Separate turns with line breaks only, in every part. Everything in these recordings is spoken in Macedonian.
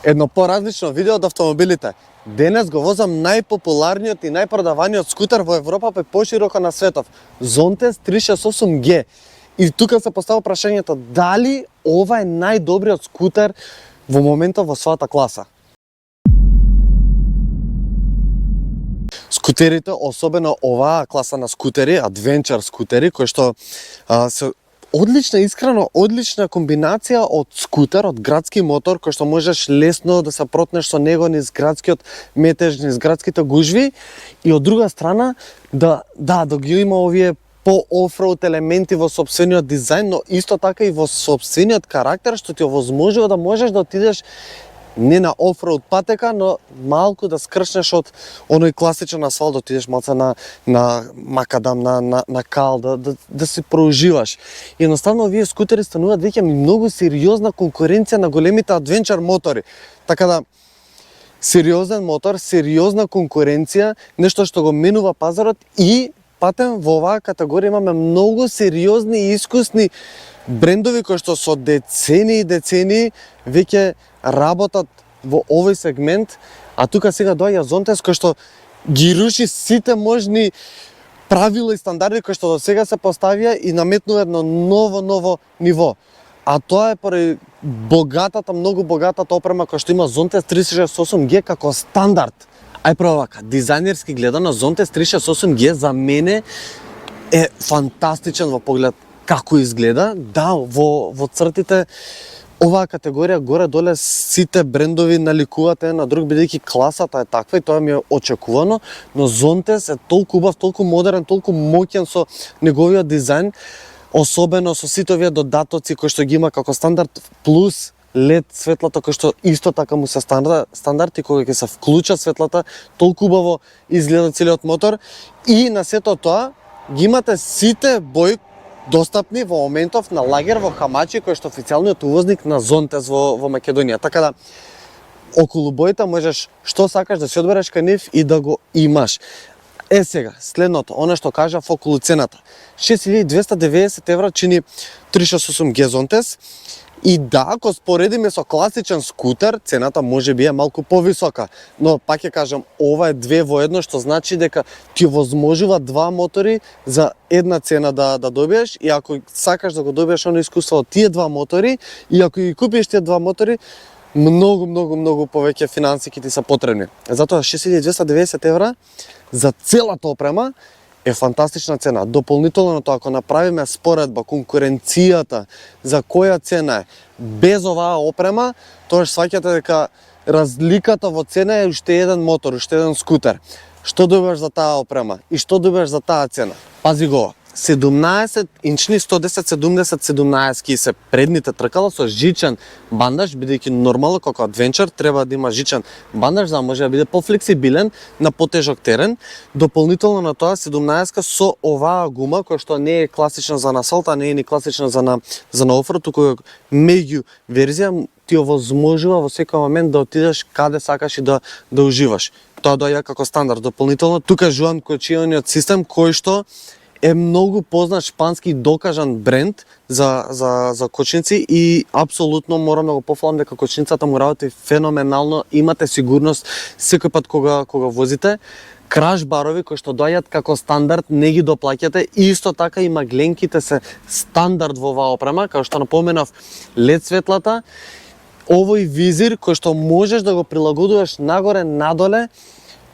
Едно поразлично видео од автомобилите. Денес го возам најпопуларниот и најпродаваниот скутер во Европа па пошироко на светов. Zontes 368G. И тука се поставува прашањето дали ова е најдобриот скутер во моментот во својата класа. Скутерите, особено оваа класа на скутери, адвенчар скутери, кои што се одлична искрено, одлична комбинација од скутер, од градски мотор, кој што можеш лесно да се протнеш со него низ градскиот метеж, низ градските гужви, и од друга страна да ги има овие по-офроуд елементи во сопствениот дизајн, но исто така и во сопствениот карактер, што ти овозможува да можеш да отидеш не на офроуд патека, но малку да скршнеш од оној класичен асфалт, да отидеш малце на макадам, на кал, да се проуживаш. Едноставно овие скутери стануваат веќе многу сериозна конкуренција на големите адвенчар мотори. Така да сериозен мотор, сериозна конкуренција, нешто што го менува пазарот, и патем во оваа категорија имаме многу сериозни и искусни брендови кои што со децении и децении веќе работат во овој сегмент, а тука сега доаѓа Zontes кој што ги руши сите можни правила и стандарди кои што до сега се поставија и наметнува едно ново ниво. А тоа е поради многу богатата опрема која што има Zontes 368G како стандард. Ај провака, дизајнерски гледано, Zontes 368G за мене е фантастичен во поглед како изгледа. Да, во цртите оваа категорија горе-доле сите брендови наликуваат на друг, бидејќи класата е таква и тоа ми е очекувано, но Zontes е толку убав, толку модерен, толку моќен со неговиот дизајн, особено со сите овие додатоци кои што ги има како стандард, плюс LED светлата кој што исто така му се стандард, и кога ќе се вклуча светлата, толку убаво изгледа целиот мотор, и на сето тоа ги имате сите бои достапни во моментов на лагер во Хамачи, кој што официјалниот увозник на Zontes во Македонија. Така да околу боите можеш што сакаш да си одбереш кај нив и да го имаш. Сега, следното, она што кажав околу цената. 6290 евра чини 368G Zontes. И да, ако споредиме со класичен скутер, цената може би е малку повисока, но пак ќе кажам, ова е 2 во 1, што значи дека ти возможува два мотори за една цена да добиеш, и ако сакаш да го добиеш оно искуство од тие два мотори, и ако ги купиш тие два мотори, многу повеќе финанси ќе ти се потребни. Затоа 6290 евра за целата опрема е фантастична цена. Дополнително на тоа, ако направиме споредба, конкуренцијата, за која цена е, без оваа опрема, тоа сваќате дека разликата во цена е уште еден мотор, уште еден скутер. Што добиваш за таа опрема и што добиваш за таа цена? Пази го, 17-инчни 110-70-17 се предните тркала со жичен бандаж, бидејќи нормално како адвенчар треба да има жичен бандаж за да може да биде пофлексибилен на потежок терен. Дополнително на тоа 17 со оваа гума која што не е класична за асфалт, а не е ни класична за на офроуд, туку меѓу верзија ти овозможува во секој момент да отидеш каде сакаш и да уживаш. Тоа доаѓа како стандард. Дополнително тука Жуан кочиониот систем кој што е многу познат шпански докажан бренд за кочници, и апсолутно морам да го пофалам дека кочницата му работи феноменално, имате сигурност секој пат кога возите. Краш барови кои што доаѓаат како стандард, не ги доплаќате, и исто така и магленките се стандард во оваа опрема, како што напоменав, LED светлата, овој визир кој што можеш да го прилагодуваш нагоре, надоле,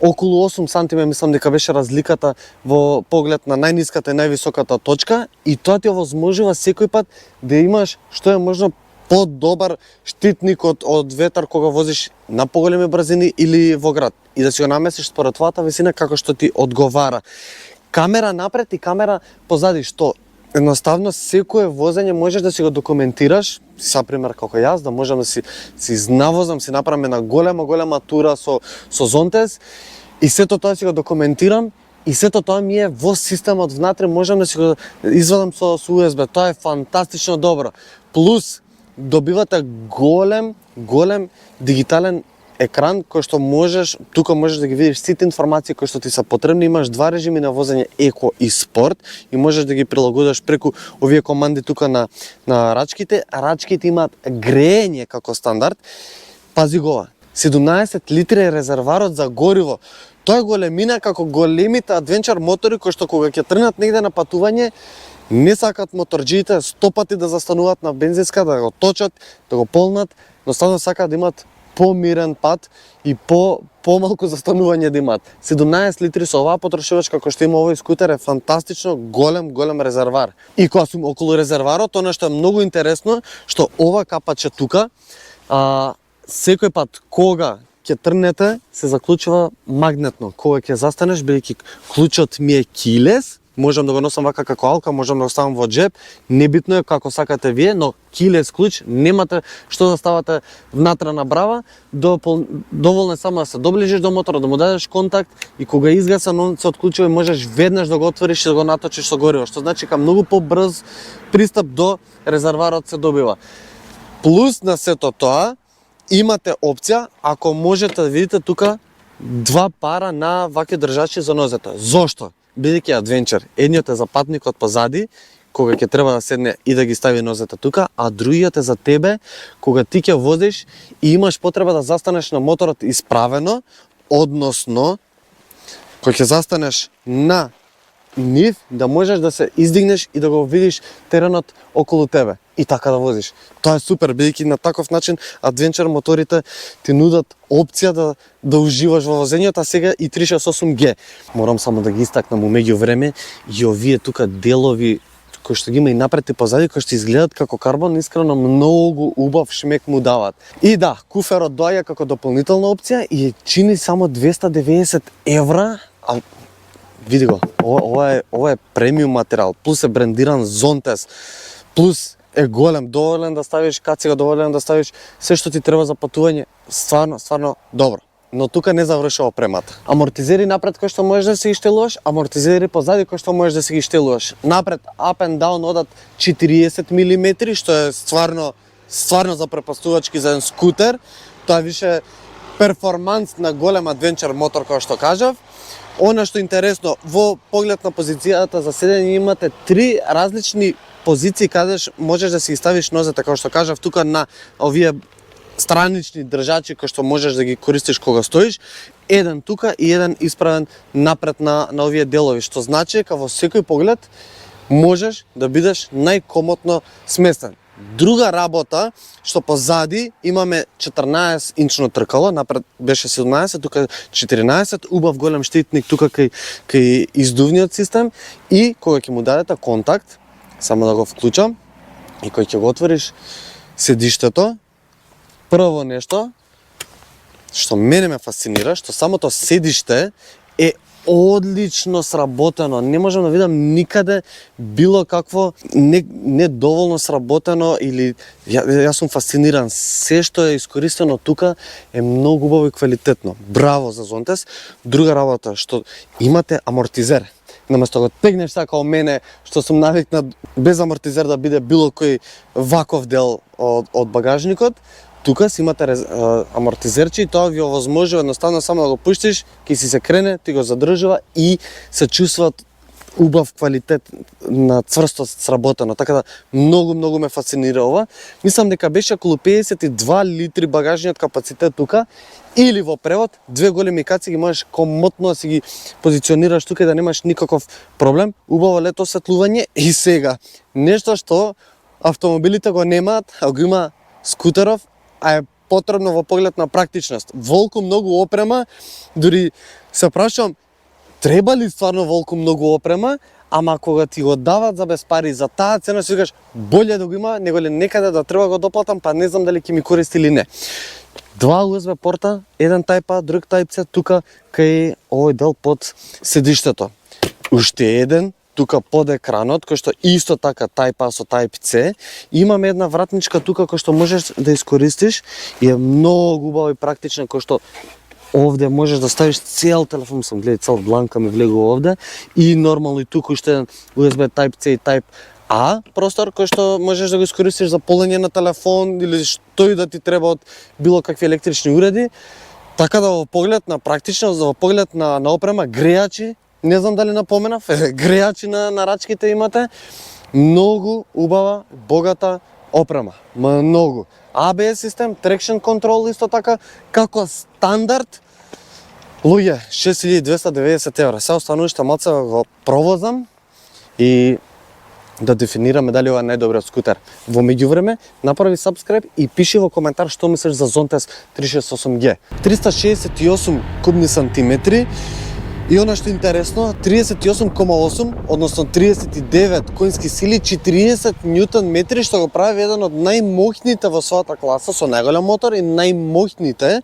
околу 8 сантиме мислам дека беше разликата во поглед на најниската и највисоката точка, и тоа ти овозможува секој пат да имаш што е можно подобар штитник од ветар кога возиш на поголеми брзини или во град, и да си го наместиш според твојата висина како што ти одговара. Камера напред и камера позади, што едноставно секое возење можеш да си го документираш, за пример како јас, да можам да си изнавозам, си направам една голема тура со Zontes, и сето тоа си го документирам, и сето тоа ми е во системот внатре, можам да си го извадам со USB. Тоа е фантастично добро. Плюс добивате голем дигитален екран кој што тука можеш да ги видиш сите информации кои што ти се потребни. Имаш два режими на возење, еко и спорт, и можеш да ги прилагодиш преку овие команди тука на рачките. Рачките имаат грејење како стандард. Пази го ова. 17 литри е резерварот за гориво. Тоа е големина како големите адвенчар мотори кои што кога ќе тргнат негде на патување, не сакат моторџиите 100 пати да застануваат на бензинска, да го точат, да го полнат, но ставно сакаат да имат помирен пат и помалку застанување да имаат. 17 литри со оваа потрошувач како што има овој скутер е фантастично голем резервар. И кога сум околу резерварот, она што е многу интересно, што ова капаче тука, секој пат кога ќе трнете, се заклучува магнетно. Кога ќе застанеш, бидејќи клучот ми е килес, можам да го носам вака како алка, можам да го ставам во джеб, небитно е како сакате вие, но килес клуч немате што да ставате внатре на брава, доволно е само да се доближиш до моторот, да му дадеш контакт и кога изгасен он се отклучува и можеш веднаш да го отвориш и да го наточиш со гориво, што значи дека многу побрз пристап до резерварот се добива. Плюс на сето тоа, имате опција, ако можете да видите тука, два пара на ваки држачи за нозете. Зошто? Бидејќи адвенчар, едниот е за патникот позади, кога ќе треба да седне и да ги стави нозете тука, а другиот е за тебе, кога ти ќе возиш и имаш потреба да застанеш на моторот исправено, односно, кога ќе застанеш на нив, да можеш да се издигнеш и да го видиш теренот околу тебе и така да возиш. Тоа е супер, бидејќи на таков начин адвенчар моторите ти нудат опција да уживаш во возењето, а сега и 368G. Морам само да ги истакнам меѓу време и овие тука делови кои што ги има и напред и позади, кои што изгледат како карбон, искрено многу убав шмек му дават. И да, куферот доаѓа како дополнителна опција и чини само 290 евра, а види го, ова е премиум материјал, плюс е брендиран Zontes, плюс е голем, доволен да ставиш кацига, доволен да ставиш се што ти треба за патување, стварно добро. Но тука не завршува премата. Амортизери напред кои што можеш да се ги штелуваш, амортизери позади кои што можеш да се ги штелуваш. Напред up and down одат 40 мм, што е стварно за препастувачки за еден скутер. Тоа више перформанс на голем адвенчар мотор кој што кажав. Она што е интересно, во поглед на позицијата за седење имате три различни позиции каде можеш да си ги ставиш нозете, како што кажав, тука на овие странични држачи кои што можеш да ги користиш кога стоиш, еден тука и еден исправен напред на овие делови, што значи дека во секој поглед можеш да бидеш најкомотно сместен. Друга работа, што позади имаме 14-инчно тркало, напред беше 17, тука 14, убав голем штитник тука кај издувниот систем и кога ќе му дадете контакт, само да го вклучам, и кога ќе го отвориш седиштето, прво нешто што мене ме фасцинира, што самото седиште е одлично сработено. Не можам да видам никаде било какво недоволно сработено или јас сум фасциниран. Се што е искористено тука е многу убаво и квалитетно. Браво за Zontes. Друга работа што имате амортизер. Наместо го тегнеш така мене, што сум навикнат без амортизер да биде било кој ваков дел од багажникот, тука си имате амортизерче и тоа ви овозможува едноставно само да го пуштиш, ќе си се крене, ти го задржува и се чувствува убав квалитет на цврсто сработено. Така да многу ме фасцинира ова. Мислам дека беше околу 52 литри багажниот капацитет тука, или во превод, две големи каци ги можеш комотно да си ги позиционираш тука и да немаш никаков проблем. Убаво лето осветлување и сега нешто што автомобилите го немаат, а го има скутеров, а е потребно во поглед на практичност. Волку многу опрема, дури се прашувам, треба ли стварно волку многу опрема, ама кога ти го дават за без пари, за таа цена си викаш, боле да го има, него ли некаде да треба го доплатам, па не знам дали ќе ми користи или не. Два USB порта, еден Type-A, друг Type-C, тука кај овој дел под седиштето. Уште еден, тука под екранот, кој што исто така Type-A со Type-C. Имаме една вратничка тука кој што можеш да искористиш и е многу убаво и практична, кој што овде можеш да ставиш цел телефон, сам гледај, цел бланка ми влегува овде и нормално и тука уште еден USB Type-C и Type-A простор кој што можеш да го искористиш за полење на телефон или што и да ти треба од било какви електрични уреди. Така да во поглед на практичност, во поглед на опрема, грејачи, не знам дали напоменав, грејачи на рачките имате, многу убава, богата опрема, многу. ABS систем, traction control исто така, како стандард, луѓе, 6290 евра. Се останува што малце го провозам и да дефинираме дали ова е најдобриот скутер. Во меѓувреме, направи subscribe и пиши во коментар што мислиш за Zontes 368G. 368 кубни сантиметри и она што е интересно, 38,8, односно 39 коњски сили, 40 ньютон метри, што го прави еден од најмоќните во својата класа, со најголем мотор и најмоќните.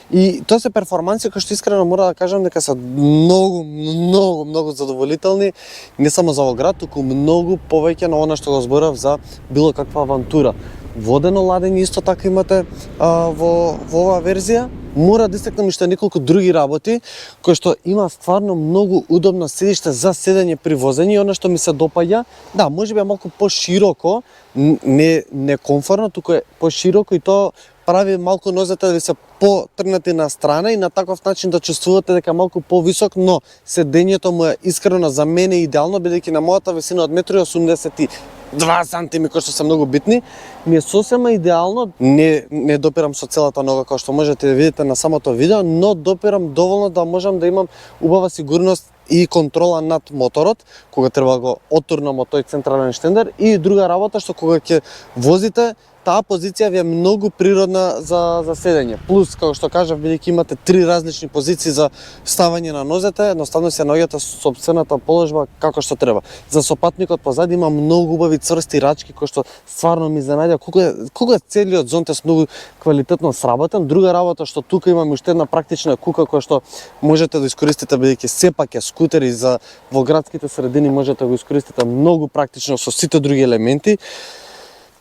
И тоа се перформанси кои што искрено мора да кажам дека се многу задоволителни, не само за овој град, туку многу повеќе на она што го зборав за било каква авантура. Водено ладење исто така имате во оваа верзија. Мора да истакнам уште неколку други работи, кои што има стварно многу удобно седиште за седење при возење. И она што ми се допаѓа, да, можеби е малку пошироко, не комфортно, туку е пошироко и тоа прави малку нозете да ви се потргнати на страна и на таков начин да чувствувате дека малку повисок, но седењето му е искрено за мене идеално, бидејќи на мојата висина од 1,82 сантими, кои што се многу битни, ми е сосема идеално. Не допирам со целата нога, како што можете да видите на самото видео, но допирам доволно да можам да имам убава сигурност и контрола над моторот, кога треба да го оттурнам од тој централен штендер. И друга работа што кога ќе возите, таа позиција ви е многу природна за седење. Плюс, како што кажав, бидејќи имате 3 различни позиции за ставање на нозете, едноставно се наоѓате со сопствената положба како што треба. За сопатникот позади има многу убави цврсти рачки кои што стварно ми изненадија колку е целиот Zontes многу квалитетно сработен. Друга работа што тука имам уште една практична кука која што можете да искористите, бидејќи сепак е скутер и за во градските средини можете да го искористите многу практично со сите други елементи.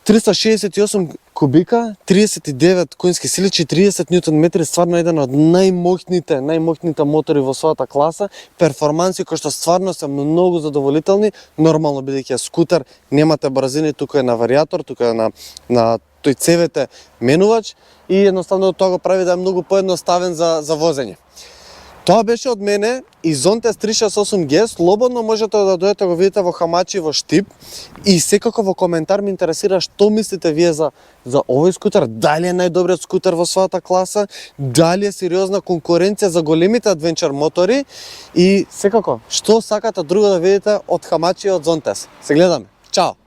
368 кубика, 39 коњски сили, 40 ньютон метри, стварно еден од најмоќните мотори во својата класа, перформанси кои што стварно се многу задоволителни, нормално бидејќи е скутер, немате брзини, тука е на варијатор, тука е на тој CVT менувач и едноставно тоа го прави да е многу поедноставен за возење. Тоа беше од мене и Zontes 368G. Слободно можете да дојдете го видите во Хамачи, во Штип, и секако во коментар ме интересира што мислите вие за овој скутер, дали е најдобриот скутер во својата класа, дали е сериозна конкуренција за големите адвенчер мотори и секако што сакате друго да видите од Хамачи и од Zontes. Се гледаме. Чао.